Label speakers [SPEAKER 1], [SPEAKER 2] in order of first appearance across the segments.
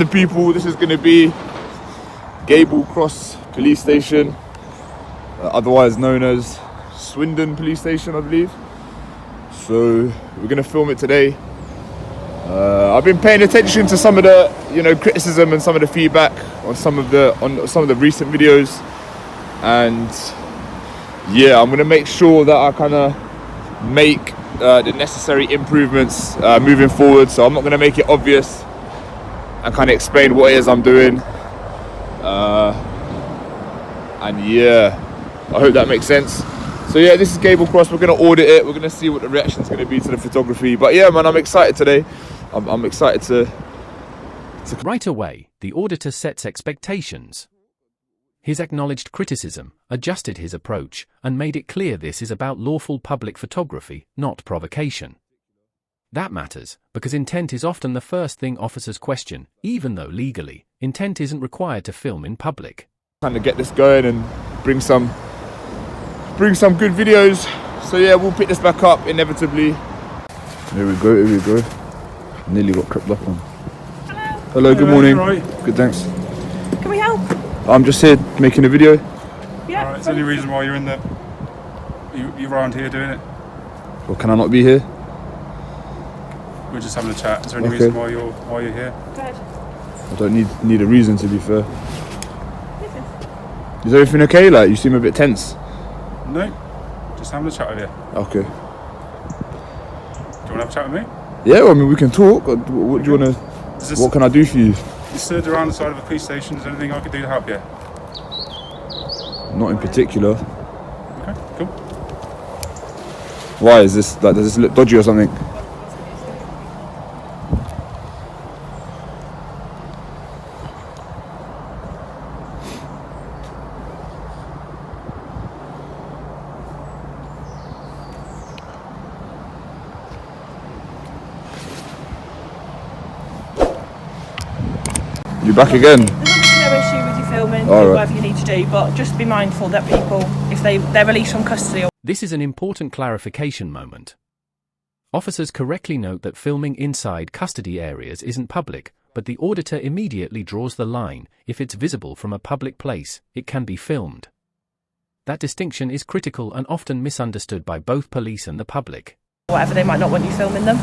[SPEAKER 1] The people, this is going to be Gable Cross Police Station, otherwise known as Swindon Police Station, I believe. So we're going to film it today. I've been paying attention to some of the, criticism and some of the feedback on some of the recent videos, and yeah, I'm going to make sure that I kind of make the necessary improvements moving forward. So I'm not going to make it obvious and kind of explain what it is I'm doing. And yeah, I hope that makes sense. So yeah, this is Gable Cross. We're going to audit it. We're going to see what the reaction is going to be to the photography. But yeah, man, I'm excited today. I'm excited to...
[SPEAKER 2] Right away, the auditor sets expectations. His acknowledged criticism, adjusted his approach, and made it clear this is about lawful public photography, not provocation. That matters, because intent is often the first thing officers question, even though legally, intent isn't required to film in public.
[SPEAKER 1] Kind of get this going and bring some good videos. So yeah, we'll pick this back up inevitably. Here we go. Nearly got crept up on. Hello, good morning.
[SPEAKER 3] Right.
[SPEAKER 1] Good, thanks.
[SPEAKER 4] Can we help?
[SPEAKER 1] I'm just here making a video.
[SPEAKER 4] Yeah.
[SPEAKER 3] Alright, is there any reason why you're in the... You're around here doing it?
[SPEAKER 1] Well, can I not be here?
[SPEAKER 3] We're just having a chat. Is there any
[SPEAKER 1] Okay.
[SPEAKER 3] reason why you're here?
[SPEAKER 4] Go ahead.
[SPEAKER 1] I don't need a reason, to be fair.
[SPEAKER 4] Business.
[SPEAKER 1] Is everything okay? Like, you seem a bit tense.
[SPEAKER 3] No, just having a chat with you.
[SPEAKER 1] Okay.
[SPEAKER 3] Do you want to have a chat with me?
[SPEAKER 1] Yeah, well, I mean, we can talk. What do you want to... What can I do for you?
[SPEAKER 3] You stood around the side of a police station. Is there anything I could do to help you?
[SPEAKER 1] Not in particular.
[SPEAKER 3] Okay, cool.
[SPEAKER 1] Why is this, like, does this look dodgy or something? You back again?
[SPEAKER 4] There's obviously no issue with you filming, do
[SPEAKER 1] Alright.
[SPEAKER 4] whatever you need to do, but just be mindful that people, if they're released from custody...
[SPEAKER 2] This is an important clarification moment. Officers correctly note that filming inside custody areas isn't public, but the auditor immediately draws the line. If it's visible from a public place, it can be filmed. That distinction is critical and often misunderstood by both police and the public.
[SPEAKER 4] Whatever, they might not want you filming them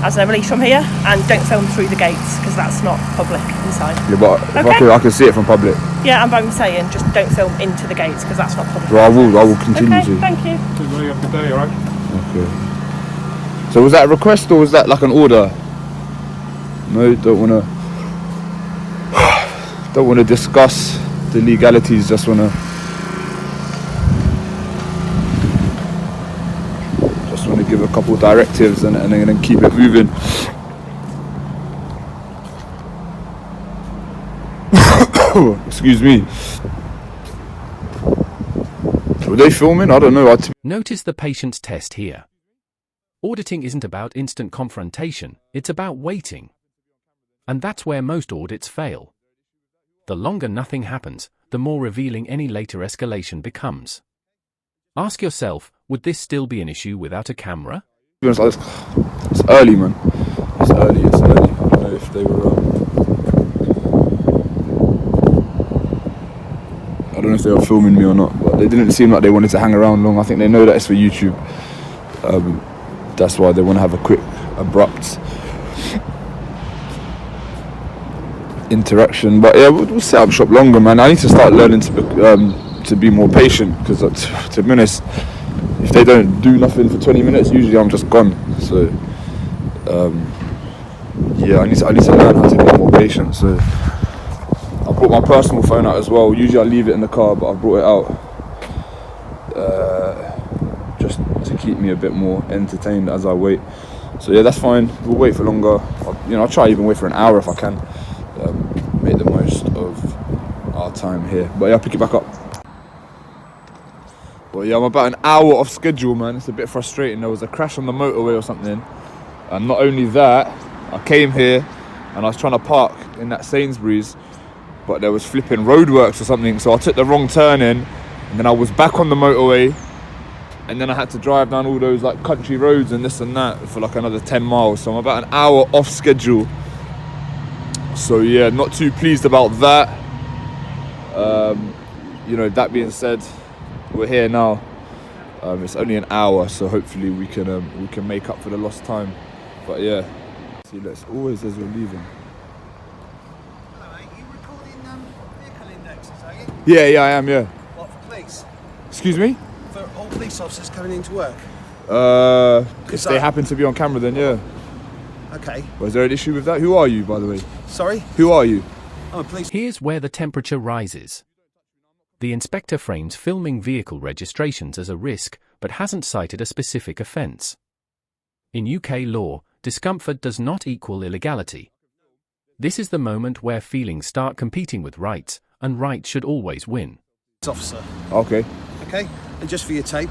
[SPEAKER 4] as they're released from here, and don't film through the gates, because that's not public inside.
[SPEAKER 1] Yeah, but if
[SPEAKER 4] Okay.
[SPEAKER 1] I can see it from public.
[SPEAKER 4] Yeah, and I'm saying just don't film into the gates, because that's not public.
[SPEAKER 1] Well, I will continue
[SPEAKER 4] Okay,
[SPEAKER 1] to.
[SPEAKER 4] thank you.
[SPEAKER 3] Good, have a good day, alright?
[SPEAKER 1] Okay. So was that a request or was that like an order? No, don't wanna discuss the legalities, just wanna give a couple of directives and then keep it moving. Excuse me. Were they filming? I don't know.
[SPEAKER 2] Notice the patience test here. Auditing isn't about instant confrontation, it's about waiting. And that's where most audits fail. The longer nothing happens, the more revealing any later escalation becomes. Ask yourself, would this still be an issue without a camera?
[SPEAKER 1] It's early, man. It's early. I don't know if they were... I don't know if they were filming me or not, but they didn't seem like they wanted to hang around long. I think they know that it's for YouTube. That's why they want to have a quick, abrupt interaction. But yeah, we'll set up shop longer, man. I need to start learning to be more patient, because to be honest, if they don't do nothing for 20 minutes, usually I'm just gone. So yeah, I need to learn how to be more patient. So I brought my personal phone out as well. Usually I leave it in the car, but I brought it out just to keep me a bit more entertained as I wait. So yeah, that's fine. We'll wait for longer. I'll try even wait for an hour if I can. Make the most of our time here. But yeah, I'll pick it back up. But yeah, I'm about an hour off schedule, man. It's a bit frustrating. There was a crash on the motorway or something. And not only that, I came here and I was trying to park in that Sainsbury's, but there was flipping roadworks or something. So I took the wrong turn in, and then I was back on the motorway, and then I had to drive down all those like country roads and this and that for like another 10 miles. So I'm about an hour off schedule. So yeah, not too pleased about that. You know, that being said, we're here now. It's only an hour, so hopefully we can make up for the lost time. But yeah, see, that's always as we're leaving.
[SPEAKER 5] Hello, mate. You recording vehicle indexes, are you?
[SPEAKER 1] Yeah, I am. Yeah.
[SPEAKER 5] What, for police?
[SPEAKER 1] Excuse me.
[SPEAKER 5] For all police officers coming into work?
[SPEAKER 1] If they happen to be on camera, then yeah.
[SPEAKER 5] Okay.
[SPEAKER 1] Was there an issue with that? Who are you, by the way?
[SPEAKER 5] Sorry?
[SPEAKER 1] Who are you?
[SPEAKER 5] I'm a police.
[SPEAKER 2] Here's where the temperature rises. The inspector frames filming vehicle registrations as a risk, but hasn't cited a specific offence. In UK law, discomfort does not equal illegality. This is the moment where feelings start competing with rights, and right should always win.
[SPEAKER 5] Officer.
[SPEAKER 1] Okay.
[SPEAKER 5] Okay. And just for your tape,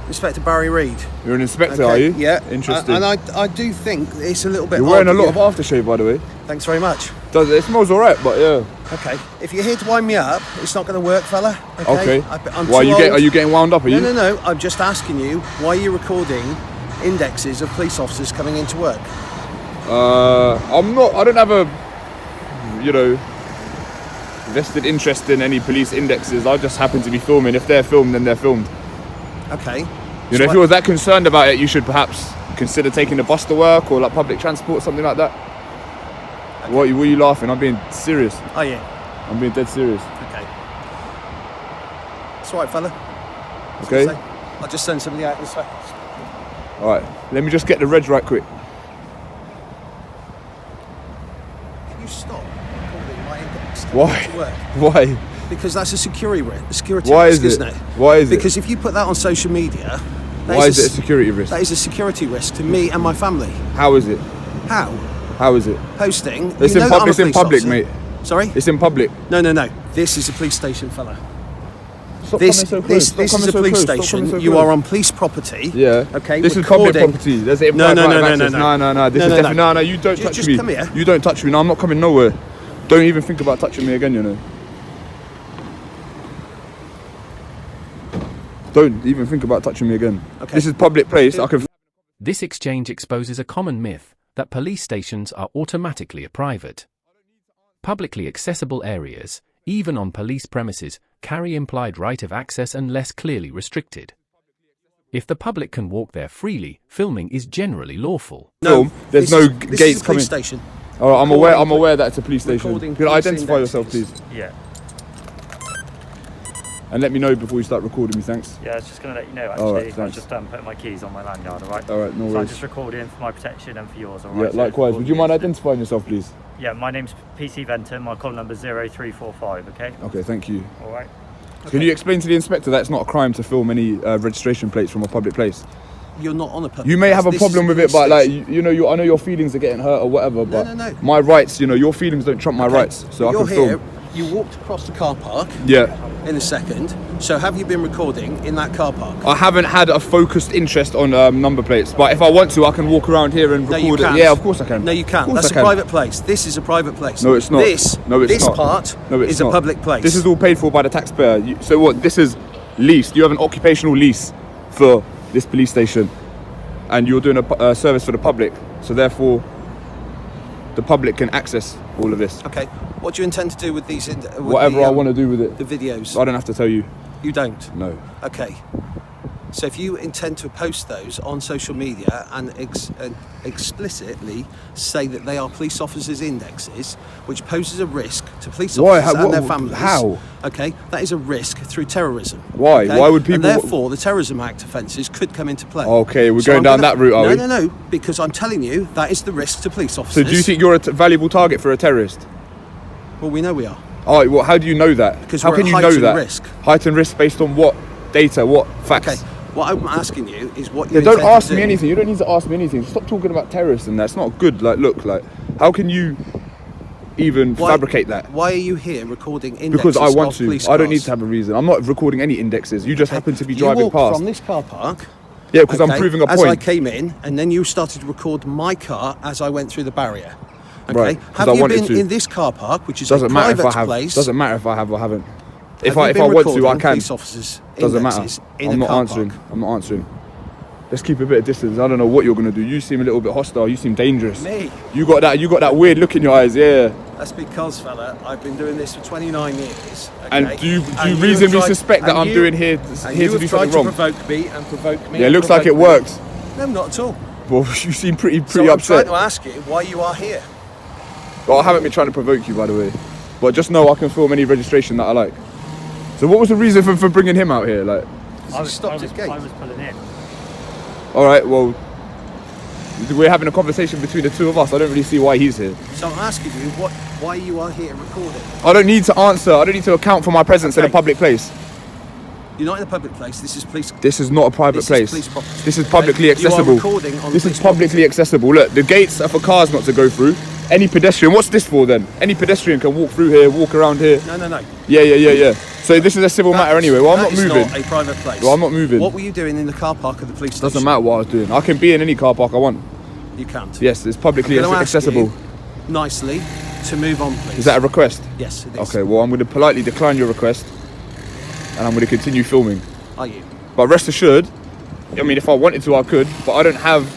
[SPEAKER 5] Inspector Barry Reid.
[SPEAKER 1] You're an inspector,
[SPEAKER 5] Okay,
[SPEAKER 1] are you?
[SPEAKER 5] Yeah.
[SPEAKER 1] Interesting.
[SPEAKER 5] And I do think it's a little bit.
[SPEAKER 1] You're wearing a
[SPEAKER 5] odd,
[SPEAKER 1] lot of aftershave, by the way.
[SPEAKER 5] Thanks very much.
[SPEAKER 1] It smells alright, but yeah.
[SPEAKER 5] Okay. If you're here to wind me up, it's not going to work, fella.
[SPEAKER 1] Okay.
[SPEAKER 5] I'm
[SPEAKER 1] Why
[SPEAKER 5] too
[SPEAKER 1] are
[SPEAKER 5] old.
[SPEAKER 1] you getting wound up? Are you?
[SPEAKER 5] No. I'm just asking you why you're recording indexes of police officers coming into work.
[SPEAKER 1] I'm not. I don't have a, vested interest in any police indexes. I just happen to be filming. If they're filmed, then they're filmed.
[SPEAKER 5] Okay.
[SPEAKER 1] You know, if you were that concerned about it, you should perhaps consider taking the bus to work or like public transport, something like that. Okay. What are you laughing? I'm being serious.
[SPEAKER 5] Oh yeah.
[SPEAKER 1] I'm being dead serious.
[SPEAKER 5] Okay. It's all right, fella.
[SPEAKER 1] Okay.
[SPEAKER 5] I'll just send somebody out this way.
[SPEAKER 1] All right. Let me just get the reg right quick.
[SPEAKER 5] Can you stop recording my index?
[SPEAKER 1] Why?
[SPEAKER 5] To work?
[SPEAKER 1] Why?
[SPEAKER 5] Because that's a security risk,
[SPEAKER 1] Why is it?
[SPEAKER 5] isn't it?
[SPEAKER 1] Why is it?
[SPEAKER 5] Because if you put that on social media,
[SPEAKER 1] why is it a security risk?
[SPEAKER 5] That is a security risk to me and my family.
[SPEAKER 1] How is it?
[SPEAKER 5] How?
[SPEAKER 1] How is it?
[SPEAKER 5] Posting.
[SPEAKER 1] It's
[SPEAKER 5] you
[SPEAKER 1] in,
[SPEAKER 5] know that I'm a
[SPEAKER 1] it's in
[SPEAKER 5] police
[SPEAKER 1] public,
[SPEAKER 5] officer.
[SPEAKER 1] mate.
[SPEAKER 5] Sorry?
[SPEAKER 1] It's in public.
[SPEAKER 5] No. This is a police station, fella.
[SPEAKER 1] Stop
[SPEAKER 5] This
[SPEAKER 1] coming so close.
[SPEAKER 5] this
[SPEAKER 1] Stop
[SPEAKER 5] is a
[SPEAKER 1] coming
[SPEAKER 5] police
[SPEAKER 1] so close. Stop
[SPEAKER 5] station.
[SPEAKER 1] coming so
[SPEAKER 5] You
[SPEAKER 1] close.
[SPEAKER 5] are on police property.
[SPEAKER 1] Yeah.
[SPEAKER 5] Okay.
[SPEAKER 1] This is public
[SPEAKER 5] recording.
[SPEAKER 1] property. There's a
[SPEAKER 5] No.
[SPEAKER 1] No. This is definitely no. You don't touch
[SPEAKER 5] Just
[SPEAKER 1] me.
[SPEAKER 5] come here.
[SPEAKER 1] You don't touch me. No, I'm not coming nowhere. Don't even think about touching me again. You know. Don't even think about touching me again.
[SPEAKER 5] Okay.
[SPEAKER 1] This is public place. I can.
[SPEAKER 2] This exchange exposes a common myth that police stations are automatically a private. Publicly accessible areas, even on police premises, carry implied right of access unless clearly restricted. If the public can walk there freely, filming is generally lawful.
[SPEAKER 1] Film. There's no
[SPEAKER 5] This
[SPEAKER 1] gates
[SPEAKER 5] is a
[SPEAKER 1] coming.
[SPEAKER 5] police station.
[SPEAKER 1] All right, I'm aware that it's a police station.
[SPEAKER 5] Recording
[SPEAKER 1] Can you
[SPEAKER 5] police
[SPEAKER 1] identify yourself, please,
[SPEAKER 5] indexes.
[SPEAKER 3] Yeah.
[SPEAKER 1] and let me know before you start recording me. Thanks.
[SPEAKER 3] Yeah, I was just going to let you know,
[SPEAKER 1] All right,
[SPEAKER 3] actually. I'm
[SPEAKER 1] thanks.
[SPEAKER 3] just putting my keys on my lanyard, alright?
[SPEAKER 1] All right, no
[SPEAKER 3] So I'm
[SPEAKER 1] worries.
[SPEAKER 3] just recording for my protection and for yours,
[SPEAKER 1] Yeah,
[SPEAKER 3] alright? So
[SPEAKER 1] likewise.
[SPEAKER 3] for
[SPEAKER 1] Would you mind
[SPEAKER 3] you-
[SPEAKER 1] identifying yourself, please?
[SPEAKER 3] Yeah, my name's PC Venton, my call number's 0345, okay?
[SPEAKER 1] Okay, thank you.
[SPEAKER 3] Alright.
[SPEAKER 1] Can you explain to the inspector that it's not a crime to film any registration plates from a public place?
[SPEAKER 5] You're not on a public.
[SPEAKER 1] You may have a
[SPEAKER 5] place. This
[SPEAKER 1] problem
[SPEAKER 5] is
[SPEAKER 1] with
[SPEAKER 5] a
[SPEAKER 1] it, but
[SPEAKER 5] police
[SPEAKER 1] like
[SPEAKER 5] station.
[SPEAKER 1] I know your feelings are getting hurt or whatever. But
[SPEAKER 5] no.
[SPEAKER 1] my rights, your feelings don't trump my
[SPEAKER 5] Okay,
[SPEAKER 1] rights, so I
[SPEAKER 5] you're
[SPEAKER 1] can
[SPEAKER 5] here.
[SPEAKER 1] film.
[SPEAKER 5] You walked across the car park
[SPEAKER 1] Yeah,
[SPEAKER 5] in a second. So have you been recording in that car park?
[SPEAKER 1] I haven't had a focused interest on number plates, but if I want to, I can walk around here and
[SPEAKER 5] No, you
[SPEAKER 1] record it.
[SPEAKER 5] can't.
[SPEAKER 1] Yeah, of course I can.
[SPEAKER 5] No, you
[SPEAKER 1] Of
[SPEAKER 5] can't.
[SPEAKER 1] course
[SPEAKER 5] That's
[SPEAKER 1] I
[SPEAKER 5] a
[SPEAKER 1] can.
[SPEAKER 5] private place. This is a private place.
[SPEAKER 1] No, it's not.
[SPEAKER 5] This
[SPEAKER 1] not.
[SPEAKER 5] part
[SPEAKER 1] No, it's
[SPEAKER 5] is
[SPEAKER 1] not.
[SPEAKER 5] a public place.
[SPEAKER 1] This is all paid for by the taxpayer. So what? This is leased. You have an occupational lease for this police station, and you're doing a service for the public. So therefore, the public can access all of this.
[SPEAKER 5] Okay. What do you intend to do with these?
[SPEAKER 1] Whatever I want to do with it.
[SPEAKER 5] The videos.
[SPEAKER 1] I don't have to tell you.
[SPEAKER 5] You don't.
[SPEAKER 1] No.
[SPEAKER 5] Okay. So if you intend to post those on social media and explicitly say that they are police officers' indexes, which poses a risk to police
[SPEAKER 1] Why?
[SPEAKER 5] officers and their families.
[SPEAKER 1] How?
[SPEAKER 5] Okay, that is a risk through terrorism.
[SPEAKER 1] Why?
[SPEAKER 5] Okay?
[SPEAKER 1] Why would people-
[SPEAKER 5] And therefore, the Terrorism Act offences could come into play.
[SPEAKER 1] Okay, we're
[SPEAKER 5] So
[SPEAKER 1] going
[SPEAKER 5] I'm
[SPEAKER 1] down
[SPEAKER 5] gonna-
[SPEAKER 1] that route, are we?
[SPEAKER 5] No, because I'm telling you that is the risk to police
[SPEAKER 1] So
[SPEAKER 5] officers.
[SPEAKER 1] do you think you're a valuable target for a terrorist?
[SPEAKER 5] Well, we know we are.
[SPEAKER 1] Oh, well, how do you know that?
[SPEAKER 5] Because
[SPEAKER 1] how
[SPEAKER 5] we're
[SPEAKER 1] can
[SPEAKER 5] at
[SPEAKER 1] you know
[SPEAKER 5] heightened
[SPEAKER 1] that?
[SPEAKER 5] risk.
[SPEAKER 1] Heightened risk based on what data? What facts?
[SPEAKER 5] Okay. What I'm asking you is what you
[SPEAKER 1] Yeah, don't
[SPEAKER 5] intend to
[SPEAKER 1] ask me
[SPEAKER 5] do.
[SPEAKER 1] anything. You don't need to ask me anything. Stop talking about terrorists and that's not good. Like, look, like, how can you even
[SPEAKER 5] Why-
[SPEAKER 1] fabricate that?
[SPEAKER 5] Why are you here recording indexes
[SPEAKER 1] Because I want
[SPEAKER 5] of
[SPEAKER 1] to.
[SPEAKER 5] police
[SPEAKER 1] I don't
[SPEAKER 5] cars?
[SPEAKER 1] need to have a reason. I'm not recording any indexes. You just happen to be
[SPEAKER 5] You
[SPEAKER 1] driving
[SPEAKER 5] walked
[SPEAKER 1] past.
[SPEAKER 5] from this car park.
[SPEAKER 1] Yeah, because I'm proving a
[SPEAKER 5] As I
[SPEAKER 1] point.
[SPEAKER 5] came in, and then you started to record my car as I went through the barrier. Okay.
[SPEAKER 1] Right, 'cause
[SPEAKER 5] Have
[SPEAKER 1] I
[SPEAKER 5] you
[SPEAKER 1] wanted
[SPEAKER 5] been
[SPEAKER 1] to.
[SPEAKER 5] in this car park, which is
[SPEAKER 1] Doesn't
[SPEAKER 5] a
[SPEAKER 1] matter if
[SPEAKER 5] private
[SPEAKER 1] I have.
[SPEAKER 5] place?
[SPEAKER 1] Doesn't matter if I have or haven't. If
[SPEAKER 5] Have
[SPEAKER 1] I
[SPEAKER 5] you been
[SPEAKER 1] want to, I
[SPEAKER 5] recording
[SPEAKER 1] can.
[SPEAKER 5] Police officers'
[SPEAKER 1] Doesn't matter.
[SPEAKER 5] indexes in
[SPEAKER 1] I'm
[SPEAKER 5] a
[SPEAKER 1] not
[SPEAKER 5] car
[SPEAKER 1] answering.
[SPEAKER 5] park?
[SPEAKER 1] I'm not answering. Let's keep a bit of distance. I don't know what you're gonna do. You seem a little bit hostile. You seem dangerous.
[SPEAKER 5] Me?
[SPEAKER 1] You got that weird look in your eyes. Yeah.
[SPEAKER 5] That's because, fella, I've been doing this for 29 years. Okay?
[SPEAKER 1] And do you
[SPEAKER 5] have
[SPEAKER 1] reasonably
[SPEAKER 5] tried-
[SPEAKER 1] suspect that
[SPEAKER 5] and
[SPEAKER 1] I'm
[SPEAKER 5] you-
[SPEAKER 1] doing here
[SPEAKER 5] and
[SPEAKER 1] to
[SPEAKER 5] you
[SPEAKER 1] do
[SPEAKER 5] have
[SPEAKER 1] something
[SPEAKER 5] tried
[SPEAKER 1] wrong?
[SPEAKER 5] to provoke me and provoke me.
[SPEAKER 1] Yeah, it
[SPEAKER 5] and
[SPEAKER 1] looks like it
[SPEAKER 5] provoke me.
[SPEAKER 1] worked.
[SPEAKER 5] No, not at all.
[SPEAKER 1] Well, you seem pretty
[SPEAKER 5] So I'm
[SPEAKER 1] upset.
[SPEAKER 5] trying to ask you why you are here.
[SPEAKER 1] Well, I haven't been trying to provoke you, by the way. But just know I can film any registration that I like. So what was the reason for bringing him out here? Like,
[SPEAKER 5] I was stopped at gate.
[SPEAKER 3] I was pulling in.
[SPEAKER 1] all right, well, we're having a conversation between the two of us. I don't really see why he's here.
[SPEAKER 5] So I'm asking you why you are here recording.
[SPEAKER 1] I don't need to answer. I don't need to account for my presence in a
[SPEAKER 5] Okay.
[SPEAKER 1] public place.
[SPEAKER 5] You're not in a public place. This is police.
[SPEAKER 1] This is not a private
[SPEAKER 5] This is
[SPEAKER 1] place.
[SPEAKER 5] police property.
[SPEAKER 1] This is publicly
[SPEAKER 5] Okay? You are
[SPEAKER 1] accessible.
[SPEAKER 5] recording on
[SPEAKER 1] This is
[SPEAKER 5] police
[SPEAKER 1] publicly accessible. Look, the gates are for cars not to go through. Any pedestrian, what's this for then? Any pedestrian can walk through here, walk around here.
[SPEAKER 5] No.
[SPEAKER 1] Yeah. So this is a civil matter anyway. Well, I'm not moving.
[SPEAKER 5] It's not a private place.
[SPEAKER 1] Well, I'm not moving.
[SPEAKER 5] What were you doing in the car park of the police station?
[SPEAKER 1] Doesn't matter what I was doing. I can be in any car park I want.
[SPEAKER 5] You can't.
[SPEAKER 1] Yes, it's publicly
[SPEAKER 5] I'm gonna ask
[SPEAKER 1] accessible.
[SPEAKER 5] you nicely to move on, please.
[SPEAKER 1] Is that a request?
[SPEAKER 5] Yes, it is.
[SPEAKER 1] Okay, well, I'm going to politely decline your request and I'm going to continue filming.
[SPEAKER 5] Are you?
[SPEAKER 1] But rest assured, I mean, if I wanted to, I could, but I don't have,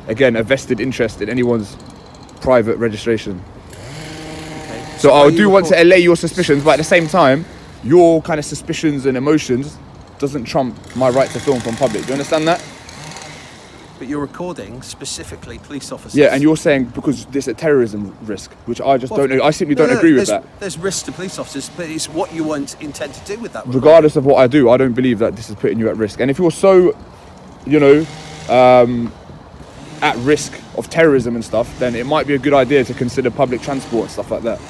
[SPEAKER 1] again, a vested interest in anyone's private registration.
[SPEAKER 5] Okay.
[SPEAKER 1] So
[SPEAKER 5] are
[SPEAKER 1] I
[SPEAKER 5] you
[SPEAKER 1] do want to
[SPEAKER 5] record-
[SPEAKER 1] allay your suspicions, but at the same time, your kind of suspicions and emotions doesn't trump my right to film from public. Do you understand that?
[SPEAKER 5] But you're recording specifically police officers.
[SPEAKER 1] Yeah, and you're saying because there's a terrorism risk, which I just don't know. I simply don't
[SPEAKER 5] No,
[SPEAKER 1] agree with that.
[SPEAKER 5] There's risks to police officers, but it's what you want intend to do with that. recording.
[SPEAKER 1] Regardless of what I do, I don't believe that this is putting you at risk. And if you're so, at risk of terrorism and stuff, then it might be a good idea to consider public transport and stuff like that.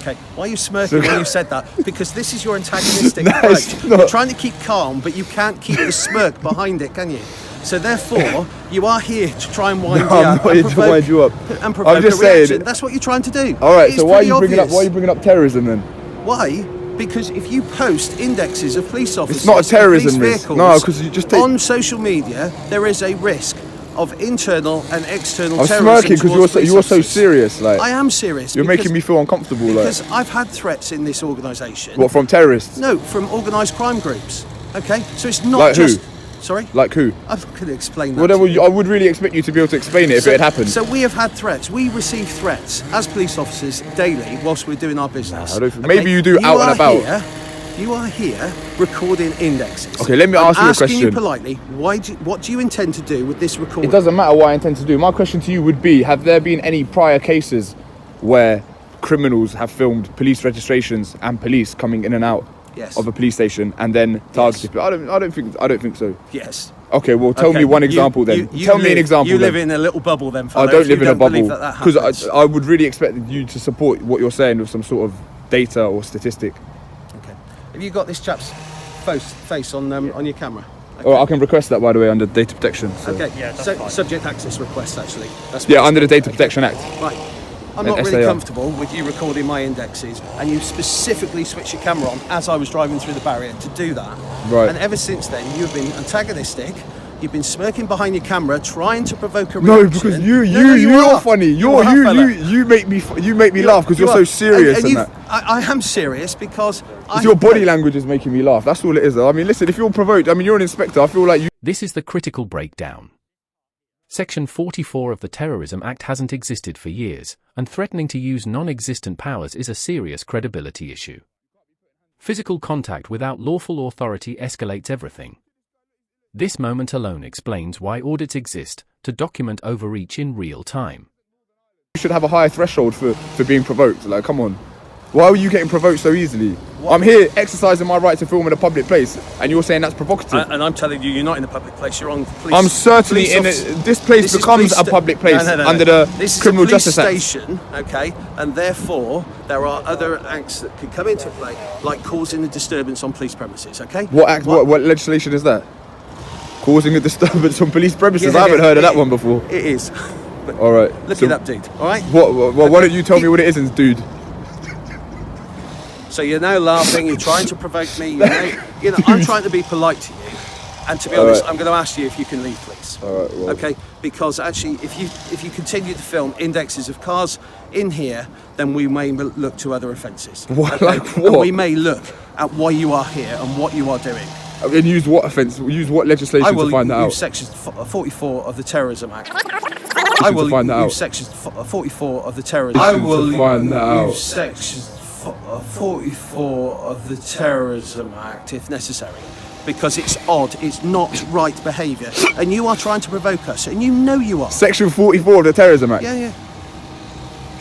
[SPEAKER 5] Okay. Why are you smirking when you said that? Because this is your antagonistic
[SPEAKER 1] No,
[SPEAKER 5] approach.
[SPEAKER 1] it's not.
[SPEAKER 5] You're trying to keep calm, but you can't keep the smirk behind it, can you? So therefore, you are here to try and wind
[SPEAKER 1] No,
[SPEAKER 5] me
[SPEAKER 1] I'm
[SPEAKER 5] up
[SPEAKER 1] not
[SPEAKER 5] and
[SPEAKER 1] here to wind you up.
[SPEAKER 5] and provoke
[SPEAKER 1] I'm just
[SPEAKER 5] a reaction.
[SPEAKER 1] saying-
[SPEAKER 5] That's what you're trying to do.
[SPEAKER 1] All right,
[SPEAKER 5] It's
[SPEAKER 1] so why are
[SPEAKER 5] pretty
[SPEAKER 1] you bringing up?
[SPEAKER 5] obvious.
[SPEAKER 1] Why are you bringing up terrorism then?
[SPEAKER 5] Why? Because if you post indexes of police officers,
[SPEAKER 1] not a
[SPEAKER 5] and
[SPEAKER 1] terrorism
[SPEAKER 5] police
[SPEAKER 1] risk.
[SPEAKER 5] vehicles
[SPEAKER 1] No, 'cause you just take-
[SPEAKER 5] on social media, there is a risk of internal and external
[SPEAKER 1] I'm
[SPEAKER 5] terrorism.
[SPEAKER 1] smirking because
[SPEAKER 5] towards police
[SPEAKER 1] you're so
[SPEAKER 5] officers.
[SPEAKER 1] serious. Like
[SPEAKER 5] I am serious.
[SPEAKER 1] you're
[SPEAKER 5] because-
[SPEAKER 1] making me feel uncomfortable. Like
[SPEAKER 5] Because I've had threats in this organisation.
[SPEAKER 1] what from terrorists?
[SPEAKER 5] No, from organised crime groups. Okay, so it's not
[SPEAKER 1] Like who?
[SPEAKER 5] just. Sorry,
[SPEAKER 1] Like who?
[SPEAKER 5] I'm not going to explain that.
[SPEAKER 1] Well, then,
[SPEAKER 5] to you.
[SPEAKER 1] I would really expect you to be able to explain it if it had happened.
[SPEAKER 5] So we have had threats. We receive threats as police officers daily whilst we're doing our business.
[SPEAKER 1] I don't think- maybe you do out and
[SPEAKER 5] are
[SPEAKER 1] about.
[SPEAKER 5] You are here recording indexes.
[SPEAKER 1] Okay, let me
[SPEAKER 5] I'm
[SPEAKER 1] ask you a
[SPEAKER 5] asking you
[SPEAKER 1] question.
[SPEAKER 5] politely, what do you intend to do with this recording?
[SPEAKER 1] It doesn't matter what I intend to do. My question to you would be: have there been any prior cases where criminals have filmed police registrations and police coming in and out
[SPEAKER 5] Yes.
[SPEAKER 1] of a police station and then targeted? But I don't think so.
[SPEAKER 5] Yes.
[SPEAKER 1] Okay, well, tell
[SPEAKER 5] Okay,
[SPEAKER 1] me one
[SPEAKER 5] you-
[SPEAKER 1] example then.
[SPEAKER 5] you
[SPEAKER 1] Tell me an
[SPEAKER 5] live-
[SPEAKER 1] example.
[SPEAKER 5] You live
[SPEAKER 1] then.
[SPEAKER 5] in a little bubble then,
[SPEAKER 1] I
[SPEAKER 5] fella,
[SPEAKER 1] don't
[SPEAKER 5] if
[SPEAKER 1] live
[SPEAKER 5] you
[SPEAKER 1] in a
[SPEAKER 5] believe
[SPEAKER 1] bubble
[SPEAKER 5] that
[SPEAKER 1] because
[SPEAKER 5] happens.
[SPEAKER 1] I would really expect you to support what you're saying with some sort of data or statistic.
[SPEAKER 5] Okay. Have you got this chap's face on your camera? Okay.
[SPEAKER 1] Or I can request that, by the way, under data protection. So.
[SPEAKER 5] Okay.
[SPEAKER 3] Yeah, that's
[SPEAKER 5] so
[SPEAKER 3] fine.
[SPEAKER 5] subject access request actually. That's
[SPEAKER 1] Yeah,
[SPEAKER 5] what
[SPEAKER 1] under the
[SPEAKER 5] it's
[SPEAKER 1] Data Protection Act.
[SPEAKER 5] Right. I'm
[SPEAKER 1] And
[SPEAKER 5] not really
[SPEAKER 1] SAR.
[SPEAKER 5] comfortable with you recording my indexes, and you specifically switched your camera on as I was driving through the barrier to do that.
[SPEAKER 1] Right.
[SPEAKER 5] And ever since then, you've been antagonistic. You've been smirking behind your camera, trying to provoke a
[SPEAKER 1] No,
[SPEAKER 5] reaction.
[SPEAKER 1] because
[SPEAKER 5] No,
[SPEAKER 1] you're
[SPEAKER 5] are.
[SPEAKER 1] funny.
[SPEAKER 5] You are, fella.
[SPEAKER 1] You make me laugh because you're so
[SPEAKER 5] are.
[SPEAKER 1] serious
[SPEAKER 5] And
[SPEAKER 1] and
[SPEAKER 5] you've-
[SPEAKER 1] that.
[SPEAKER 5] I am serious because
[SPEAKER 1] Your body language is making me laugh. That's all it is. I mean, listen, if you're provoked, I mean, you're an inspector. I feel like you.
[SPEAKER 2] This is the critical breakdown. Section 44 of the Terrorism Act hasn't existed for years, and threatening to use non-existent powers is a serious credibility issue. Physical contact without lawful authority escalates everything. This moment alone explains why audits exist, to document overreach in real time.
[SPEAKER 1] You should have a higher threshold for being provoked. Like, come on. Why are you getting provoked so easily? I'm here exercising my right to film in a public place, and you're saying that's provocative.
[SPEAKER 5] And I'm telling you, you're not in a public place. You're on police.
[SPEAKER 1] I'm certainly
[SPEAKER 5] police
[SPEAKER 1] in
[SPEAKER 5] office-
[SPEAKER 1] it. This place
[SPEAKER 5] This is
[SPEAKER 1] becomes
[SPEAKER 5] police
[SPEAKER 1] a public place
[SPEAKER 5] No.
[SPEAKER 1] under the
[SPEAKER 5] This is
[SPEAKER 1] Criminal
[SPEAKER 5] a police
[SPEAKER 1] Justice Act.
[SPEAKER 5] station, okay, and therefore there are other acts that can come into play, like causing a disturbance on police premises. Okay.
[SPEAKER 1] What act? What legislation is that? Causing a disturbance on police premises. I haven't heard of that one before.
[SPEAKER 5] It is.
[SPEAKER 1] All right.
[SPEAKER 5] Look
[SPEAKER 1] so
[SPEAKER 5] it up, dude. All right.
[SPEAKER 1] Why don't you tell me what it is, dude?
[SPEAKER 5] So you're now laughing. You're trying to provoke me. You know, I'm trying to be polite to you, and to be honest,
[SPEAKER 1] right.
[SPEAKER 5] I'm going to ask you if you can leave, please.
[SPEAKER 1] All right. Well,
[SPEAKER 5] Okay, because actually, if you continue to film indexes of cars in here, then we may look to other offences.
[SPEAKER 1] What?
[SPEAKER 5] Okay?
[SPEAKER 1] Like what?
[SPEAKER 5] And we may look at why you are here and what you are doing.
[SPEAKER 1] And use what offence? Use what legislation
[SPEAKER 5] I will
[SPEAKER 1] to find that
[SPEAKER 5] use
[SPEAKER 1] out?
[SPEAKER 5] section 44 of the Terrorism Act.
[SPEAKER 1] petition to find that out.
[SPEAKER 5] use section 44 of the terrorism.
[SPEAKER 1] I will find that out.
[SPEAKER 5] use section 44 of the Terrorism Act if necessary. Because it's odd, it's not right behaviour, and you are trying to provoke us, and you know you are.
[SPEAKER 1] Section 44 of the Terrorism Act?
[SPEAKER 5] Yeah.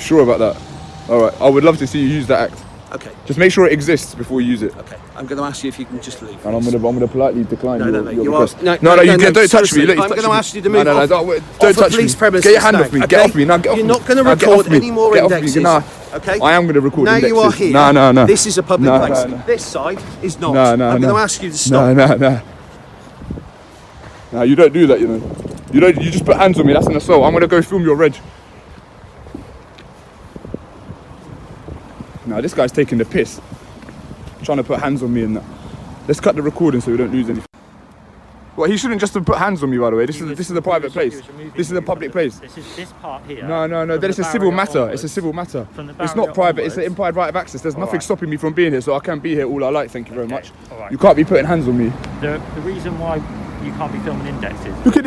[SPEAKER 1] Sure about that? Alright, I would love to see you use that act.
[SPEAKER 5] Okay.
[SPEAKER 1] Just make sure it exists before you use it.
[SPEAKER 5] Okay. I'm going to ask you if you can just leave.
[SPEAKER 1] And I'm gonna politely decline
[SPEAKER 5] No,
[SPEAKER 1] your,
[SPEAKER 5] mate,
[SPEAKER 1] your
[SPEAKER 5] you are.
[SPEAKER 1] request.
[SPEAKER 5] No,
[SPEAKER 1] don't touch me. Look,
[SPEAKER 5] I'm going to ask you to move
[SPEAKER 1] no,
[SPEAKER 5] off,
[SPEAKER 1] don't
[SPEAKER 5] off
[SPEAKER 1] touch
[SPEAKER 5] the
[SPEAKER 1] me.
[SPEAKER 5] police premises.
[SPEAKER 1] Get your hand
[SPEAKER 5] now,
[SPEAKER 1] off me.
[SPEAKER 5] okay?
[SPEAKER 1] Get off me. Now, get off me.
[SPEAKER 5] You're not going to
[SPEAKER 1] Now, get
[SPEAKER 5] record
[SPEAKER 1] off me.
[SPEAKER 5] any more
[SPEAKER 1] Get off me.
[SPEAKER 5] indexes.
[SPEAKER 1] Nah.
[SPEAKER 5] Okay.
[SPEAKER 1] I am going to record
[SPEAKER 5] now
[SPEAKER 1] indexes.
[SPEAKER 5] You are here.
[SPEAKER 1] No.
[SPEAKER 5] This is a public
[SPEAKER 1] No,
[SPEAKER 5] place.
[SPEAKER 1] no.
[SPEAKER 5] This side is not.
[SPEAKER 1] No.
[SPEAKER 5] I'm going to ask you to stop.
[SPEAKER 1] No. No, you don't do that, you know. You just put hands on me. That's an assault. I'm going to go film your reg. No, this guy's taking the piss. Trying to put hands on me and that. Let's cut the recording so we don't lose anything. Well, he shouldn't just have put hands on me, by the way. This is a private place. This is a public place.
[SPEAKER 6] This is this part here.
[SPEAKER 1] No. Then it's a civil matter. It's a civil matter. It's not private. It's an implied right of access. There's nothing stopping me from being here, so I can be here all I like. Thank you very much.
[SPEAKER 6] All right.
[SPEAKER 1] You can't be putting hands on me.
[SPEAKER 6] The reason why you can't be filming indexes.
[SPEAKER 1] Look at